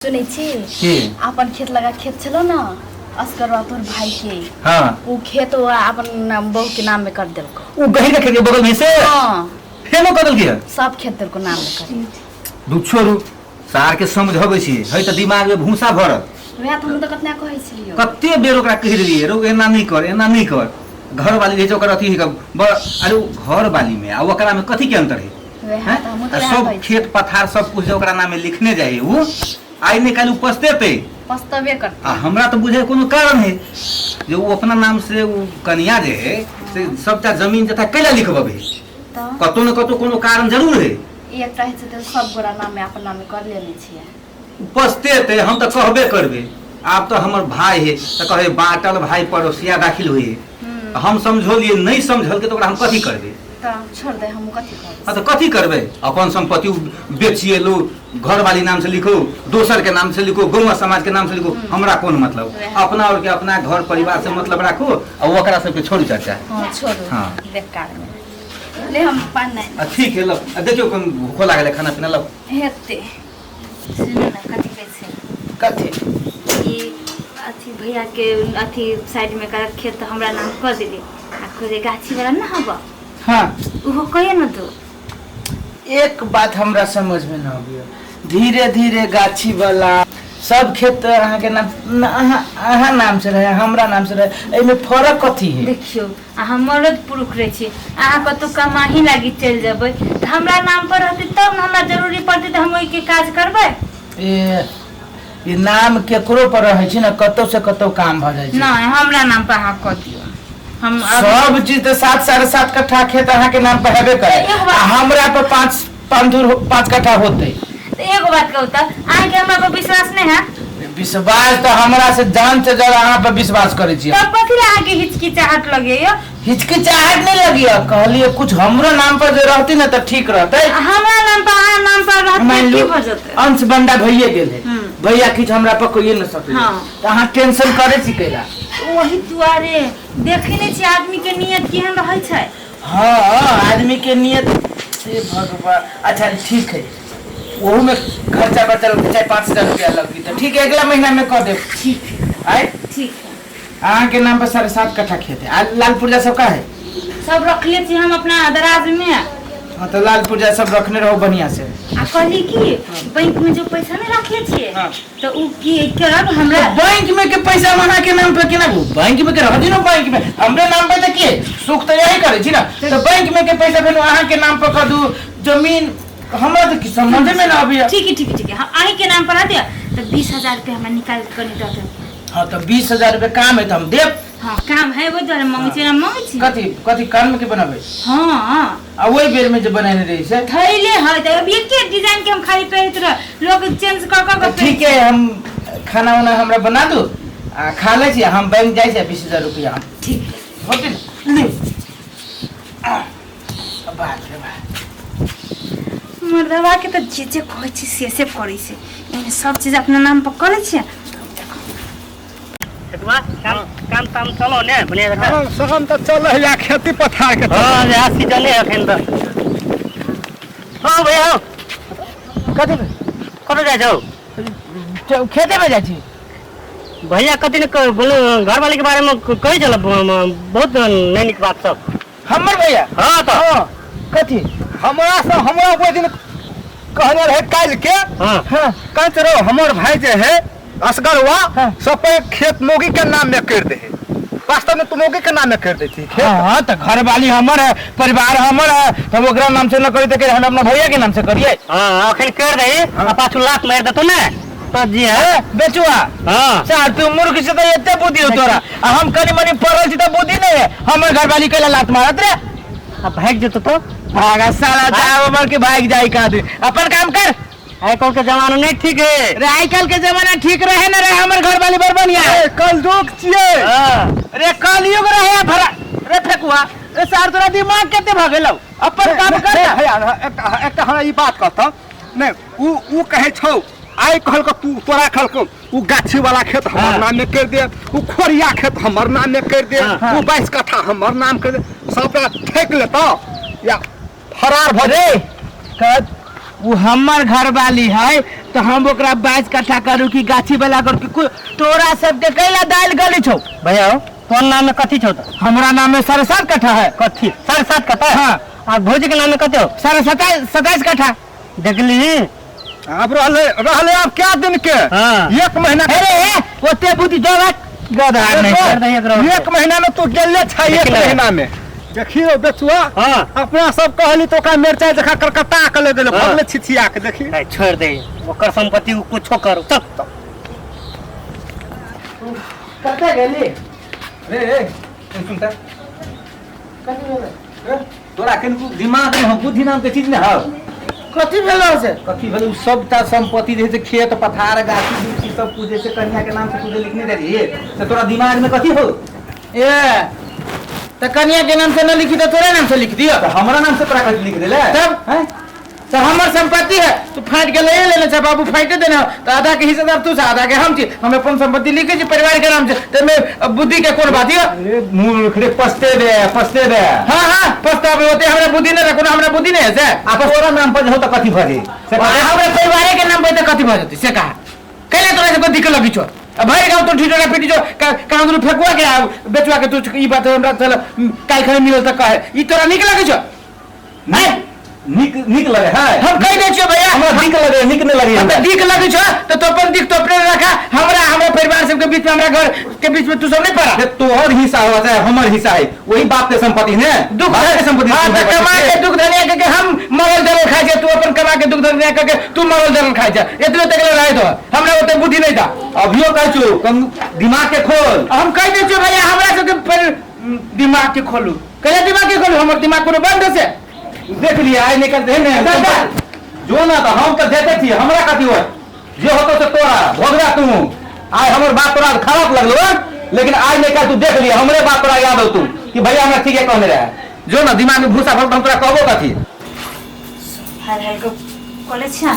सुनै छी अपन खेत लगा खेत चलो ना अस्कर तोर भाई के हां वो खेत अपन बहू के नाम में कर देलको वो गही के खेत के बगल में से हां फेनो कर देलकी सब खेत तेरे को नाम में कर दू छोरू सार के समझबै छी है त दिमाग में भूसा भर वे त हम त कतना कहै छियो कत्ते बेर ओकरा कहि देलिए रो एना नहीं कर घर वाली जे ओकरा अथी अरे घर वाली में आ ओकरा में कथी के अंतर है सब खेत पथार सब कुछ ओकरा नाम में लिखने जाए वो आई निकाल पछतावे करते हमरा तो बुझे कोनो कारण है जो वो अपना नाम से वो कन्या जे है से सबटा जमीन जथा कैला लिखबबे त कतो न कतो कोनो कारण जरूर है एक रहे से सब गोरा नाम में अपन नाम में कर लेने छिए पछतेते हम तो कहबे करबे आप तो हमर भाई है तो कहे बाटल भाई पड़ोसिया दाखिल हुए हम समझोलिए नहीं समझल के तो हम कथी करबे त छोड़ दे हम कथी करब हां तो कथी करबे अपन संपत्ति बेचिए लो घर वाली नाम से लिखो दोसर के नाम से लिखो गौवा समाज के नाम से लिखो हमरा कौन मतलब अपना और के अपना घर परिवार से मतलब रखो और ओकरा सब के छोड़ चर्चा हां छोड़ो हां बेकार में ले हम पान नहीं ठीक है लो देखियो कम भूख लागले खाना पीना लो हेते सुन ना कथी कैसे कथी ई अथी भैया के अथी साइड में का खेत हमरा नाम कर दे आ खोजे गाछी वाला ना हबा हाँ वो कहिए ना तो एक बात हमरा समझ में ना आबियो धीरे धीरे गाछी वाला सब खेत अहाँ के नाम अहाँ नाम से रहे हमरा नाम से रहे एमे फर्क कथी है देखियो अहाँ मरद पुरुष रहे छी अहाँ कतो कमाही लागी चल जबै त हमरा नाम पर रहते तब न हमरा जरूरी पड़ते त हम ओइ के काज करबै ये नाम केकरो पर रहे छी ना कतो से कतो काम भ जाय छै ना हमरा नाम पर अहाँ क दियो हम सब चीज तो 7.5 कट्ठा खेत अहाँ के नाम पर हेबे करे हमरा पर 5 कट्ठा होते तो एगो बात कहू त अहाँ के हमरा पर विश्वास नहीं है विश्वास तो हमरा से जान से ज्यादा अहाँ पर विश्वास करे छी तब कथि अहाँ के हिचकिचाहट लगे यो हिचकिचाहट नहीं लगी कहलिए कुछ हमरो नाम पर जो रहती ना तो ठीक रहते हमरा नाम पर अहाँ नाम पर रहते की भ जते अंश बंदा भइए गेले भैया किछ हमरा पर कोई न सके हां त अहाँ टेंशन करे छी केला वही दुआरे देखे नहीं छी आदमी के नियत केहन रहै छै हां आदमी के नियत से भगवान अच्छा ठीक है वहू में खर्चा बचल 5,000 रुपया लगी तो ठीक है अगला महीना में कर दे ठीक है ठीक है अहाँ के नाम पर 7.5 कट्ठा खेत है लाल पुर्जा सब का है सब रख ले छी हम अपना दराज में हां तो लाल पुर्जा सब रखने रहो बढ़िया से आ कहली कि बैंक में जो पैसा नहीं रखले छिए हां तो उ की करब हमरा बैंक में के पैसा वहां के नाम पे केना बैंक में के रह दिनो बैंक में हमरे नाम पे त के सुख तो यही करे छी ना तो बैंक में के पैसा फेन अहाँ के नाम पर कर दू जमीन हमरा तो समझ में ना आबी ठीक है अहीं के नाम पर आ दिया तो 20,000 रुपया हमरा निकाल कर दे हां तो 20,000 रुपया काम है तो हम देब हां काम है वो द्वारा मांगे छी ना मांगे छी कथी काम में के बनाबे हां आ वही बेर में जो बनाने रही से थैले है तो अब एक के डिजाइन के हम खाली पहिरत रह लोग चेंज कर ठीक है हम खाना वाना हमरा बना दो आ खा ले छी हम बैंक जाय छै 20,000 रुपया ठीक है होते ले अब बात रे बात मर्दवा के तो जे कहै छी से करै छै एने सब चीज अपना नाम पर करै छै काम चलो ने भने सहन त चल या खेती पथार के हां या सीजन है अखन त हां भैया कथी कतो जाय छौ खेते में जाय छी भैया कति ने बोलो घर वाले के बारे में कहि चल बहुत नैनिक बात सब हमर भैया हां त कथी हमरा वो दिन कहने रहे काल के हां कहत रहो हमर भाई जे है असगरवा सब खेत मोगी के नाम में कर दे वास्तव में तुम मोगी के नाम में कर देती खेत हां तो घर वाली हमर है परिवार हमर है हम ओकरा नाम से न करी त हम अपना भैया के नाम से करिए हां अखन कर दे आ पाछू लात मार देतो ने तो जी है बेचुआ हां चार तू मूर्ख से तो एते बुद्धि हो तोरा आ हम कनी मनी पढ़ल छी त बुद्धि नहीं है हमर घर वाली केला लात मारत रे अब भाग जेतो तो भागा साला जाओ मर के भाग जाई का दे अपन काम कर आई कल के जमाना नहीं ठीक है रे आई कल के जमाना ठीक रहे न रहे हमर घर वाली बरबनिया कल दुख छिए रे कलयुग रहे भरा रे फेकुआ रे सार तोरा दिमाग केते भगेलौ अपन काम कर एक हमरा ई बात कहता नहीं उ कहे छौ आई कहल को तू तोरा कहल को उ गाछी वाला खेत हमर नाम में कर दे उ खोरिया खेत हमर नाम में कर दे उ 22 कट्ठा हमर नाम कर दे सब ठेक लेता या फरार भ रे वो हमर घर वाली है तो हम ओकरा 22 कट्ठा करू कि गाछी वाला करू कि तोरा सबके कैला दाल गली छौ भैया तोर नाम में कथी छौ? हमरा नाम में 7.5 कट्ठा है। कथी 7.5 कट्ठा? हाँ। और भौजी के नाम में कते हो? 27 कट्ठा। देखली अब रहले अब क्या दिन के? हाँ। 1 महीना अरे ओते बुद्धि जोगत गधा नहीं कर दे एकरो। 1 महीना में तू गेले छ 1 महीना में। देखियो बेचुआ हाँ। अपना सब कहली तो का मिर्चाई देखा करकटा के ले देले हाँ। भगले छिछिया के देखी। नहीं छोड़ दे ओकर संपत्ति को कुछो करो चल। कते गेली रे सुनता कथी भेलै? तोरा कनिको दिमाग में बुद्धि नाम के चीज ने हौ। कथी भेलै से? कथी भेल सबटा संपत्ति जैसे खेत पथार गाछी वृक्षी सब कुछ जैसे कन्या के नाम से तुझे लिखने दे रही है तो तोरा दिमाग में कथी हो? ए तो कन्या के नाम से न लिखी तो तोरे नाम से लिख दियो। तो हमारा नाम से तोरा कथी लिख देले? तब हैं? तो हमर संपत्ति है तू फाट के ले लेने से बाबू फाटे देना तो आधा के हिस्सेदार तू से आधा के हम छी। हम अपन संपत्ति लिखे छी परिवार के नाम से तो मैं बुद्धि के कौन बात है? अरे मूर्ख रे पछते दे। हाँ हाँ पछतावे होते हमरा बुद्धि नहीं रखो हमरा बुद्धि नहीं है से आ तोरा नाम पर हो तो कथी भजे? से हमरा परिवार के नाम पे तो कथी भजती से कहा कैले तोरा से दिक्कत लगी छो अब भाई गाँव तो ठीठोरा पीटी जो कहाँ तुम फेंकुआ के बेचुआ के तू ई बात हमरा चल काई खने मिलल त कहे ई तोरा निक लगे छो? नहीं निक लगे है। हम कह दे छियो भैया हमरा निक लगे निक नहीं लगे हमरा दिक लगे छो तो अपन दिक तो अपने रखा हमरा परिवार सब के बीच में हमरा घर के बीच में तू सब नहीं पड़ा। ये तोहर हिस्सा हो चाहे हमर हिस्सा है वही बाप के संपत्ति ने दुख बाप के संपत्ति हाँ तो कमा के दुख धनिया के हम मरल जरल खाई जा तू अपन कमा के दुख धनिया के तू मरल जरल खाई जा इतने तक रहे तो हमरा ओते बुद्धि नहीं था। अभियो कह छु कम दिमाग के खोल। हम कह दे छियो भैया हमरा सबके दिमाग के खोलू कहे दिमाग के खोलू हमर दिमाग कोनो बंद से देख लिया आय निकल दे ने जो ना तो हम तो देते थी हमरा कथी हो जे होतो से तोरा भोगरा तू आय हमर बात तोरा खराब लगलो लेकिन आय निकल तू देख लिया हमरे बात तोरा याद हो तू कि भैया हमरा ठीक है कहने रहा जो ना दिमाग में भूसा भर हम तोरा कहबो कथी हाय हाय को कॉलेज छा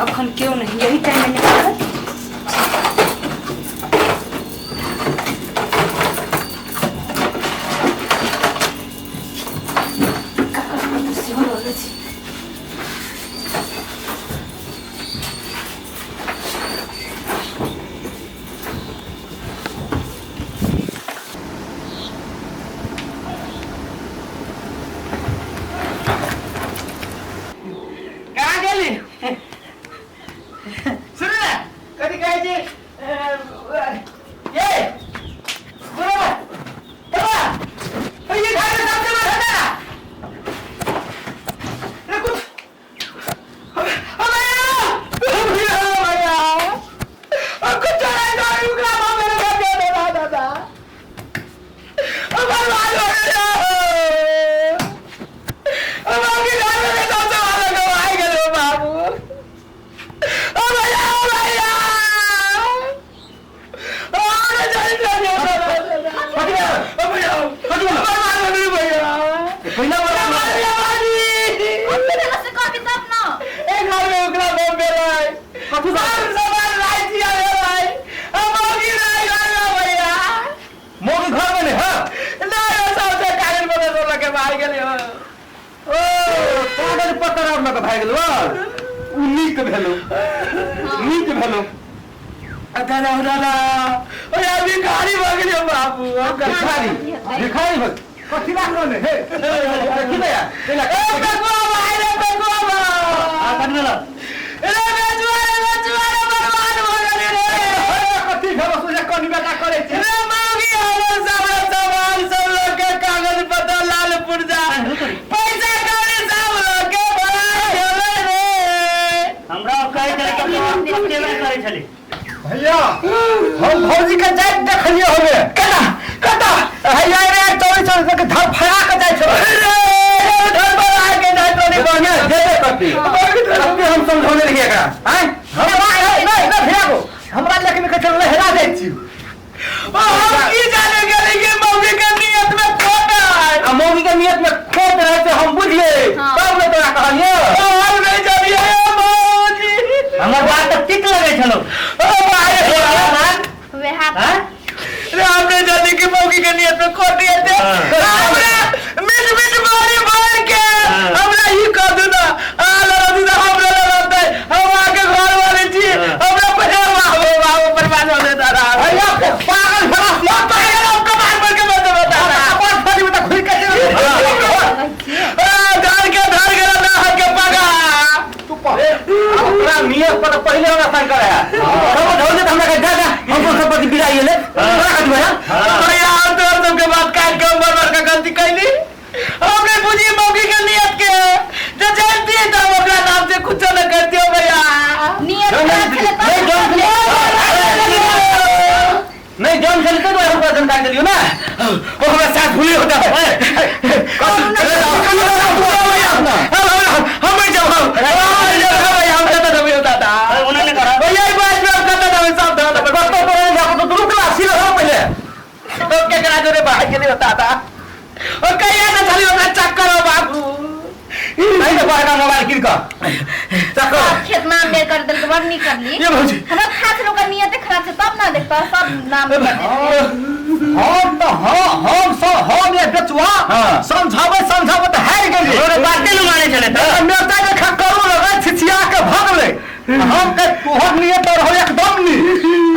अखन क्यों नहीं यही टाइम में निकल कहाँ गेली सुन ना कथी कहै छी ये सुनो बाबा ये घर में सबसे बड़ा है ना ये कुछ भैया अब कुछ चला गाड़ी उगला मेरे घर के दादा अब बर्बाद हो गया अब आगे घर में सबसे बड़ा गवाई गए बाबू ओ भैया बाबू कथी लागलो ने हे देखि ले कथी भेलो सोचे कनी बेटा करे छै कागज पत्र लाल पुर्जा पैसा कौड़ी सब लोग के भरा रे हमरा कहे चले कि पक्के में करे चले भैया हम भौजी के जात देखलिए होबे कता भैया रे 24 वर्ष के धर फड़ा के जाय छो रे धर बड़ा के जाय तो नहीं बढ़िया देबे करती अब हम समझौने रहिए एकरा हैं नहीं भैया को हमरा लेकिन के चल हेरा जाय छी हम की जाने गेले कि मौगी के नियत में खोट है आ मौगी के नियत में खोट रहे से हम बुझिए तब ने तोरा कहलिए हम नहीं जानिए मौजी हमर बात तो ठीक लगे छलो ओ भाई वे हाथ रे हमने जाने कि मौगी के नियत में खोट है थे हमने मिट मिट मारी मार के हमरा ही कह दू ना आ लड़ा दू हमरा लड़ते हम आके घर भैया कब ढोल हमरा के दादा हमको संपत्ति बिराई ले भैया तो सबके बात काट के बर्बाद का गलती कैली हमने बुझी मौकी के नियत के जो जानती है तो अपना नाम से कुछ न करती हो भैया नहीं जौन चलते तो हमको जानकारी दियो ना वो हमारे साथ भूली होता है हम जब भैया हम कहता था भैया दादा उन्होंने करा भैया ये बात में हम कहता था सब दादा तो रुक ना सीधा हो पहले तो क्या करा जो रे भाई के लिए होता था और कहीं ऐसा चली होता चक्कर हो बाबू नहीं तो बाहर का मोबाइल किन का चक्कर खेत नाम में कर दल बार नहीं कर ली ये भौजी हमरा खास लोग का नियत खराब से तब ना देखता सब नाम कर देते हम तो हम सब हम ये बेचवा समझावे तो हार गेली और बातें न माने चले तो नेता के खकरू लगा छिछिया के भाग ले हम के तोहर नियत और हो एकदम नी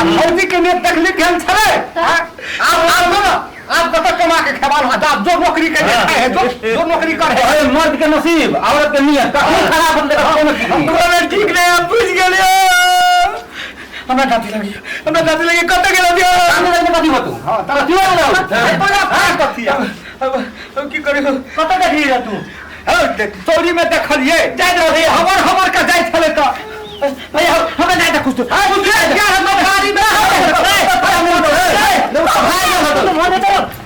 अब फौजी के नियत तकलीफ हम छले आप कत कमा के खवाल हो आप जो नौकरी कर है जो नौकरी कर है अरे मर्द के नसीब औरत के नियत कखनो खराब होते हमरा ठीक नहीं आप पूछ गेलियो हमरा दादी लगी कत गेलो दियो सामने जाके कथी बतू हां तारा दियो ना कथिया अब की करियो कत देखी रे तू चोरी में देखलिए जाय दे भैया हमर का जाय छले त भैया हमरा जाय दे कुछ तो क्या है गाड़ी में भाई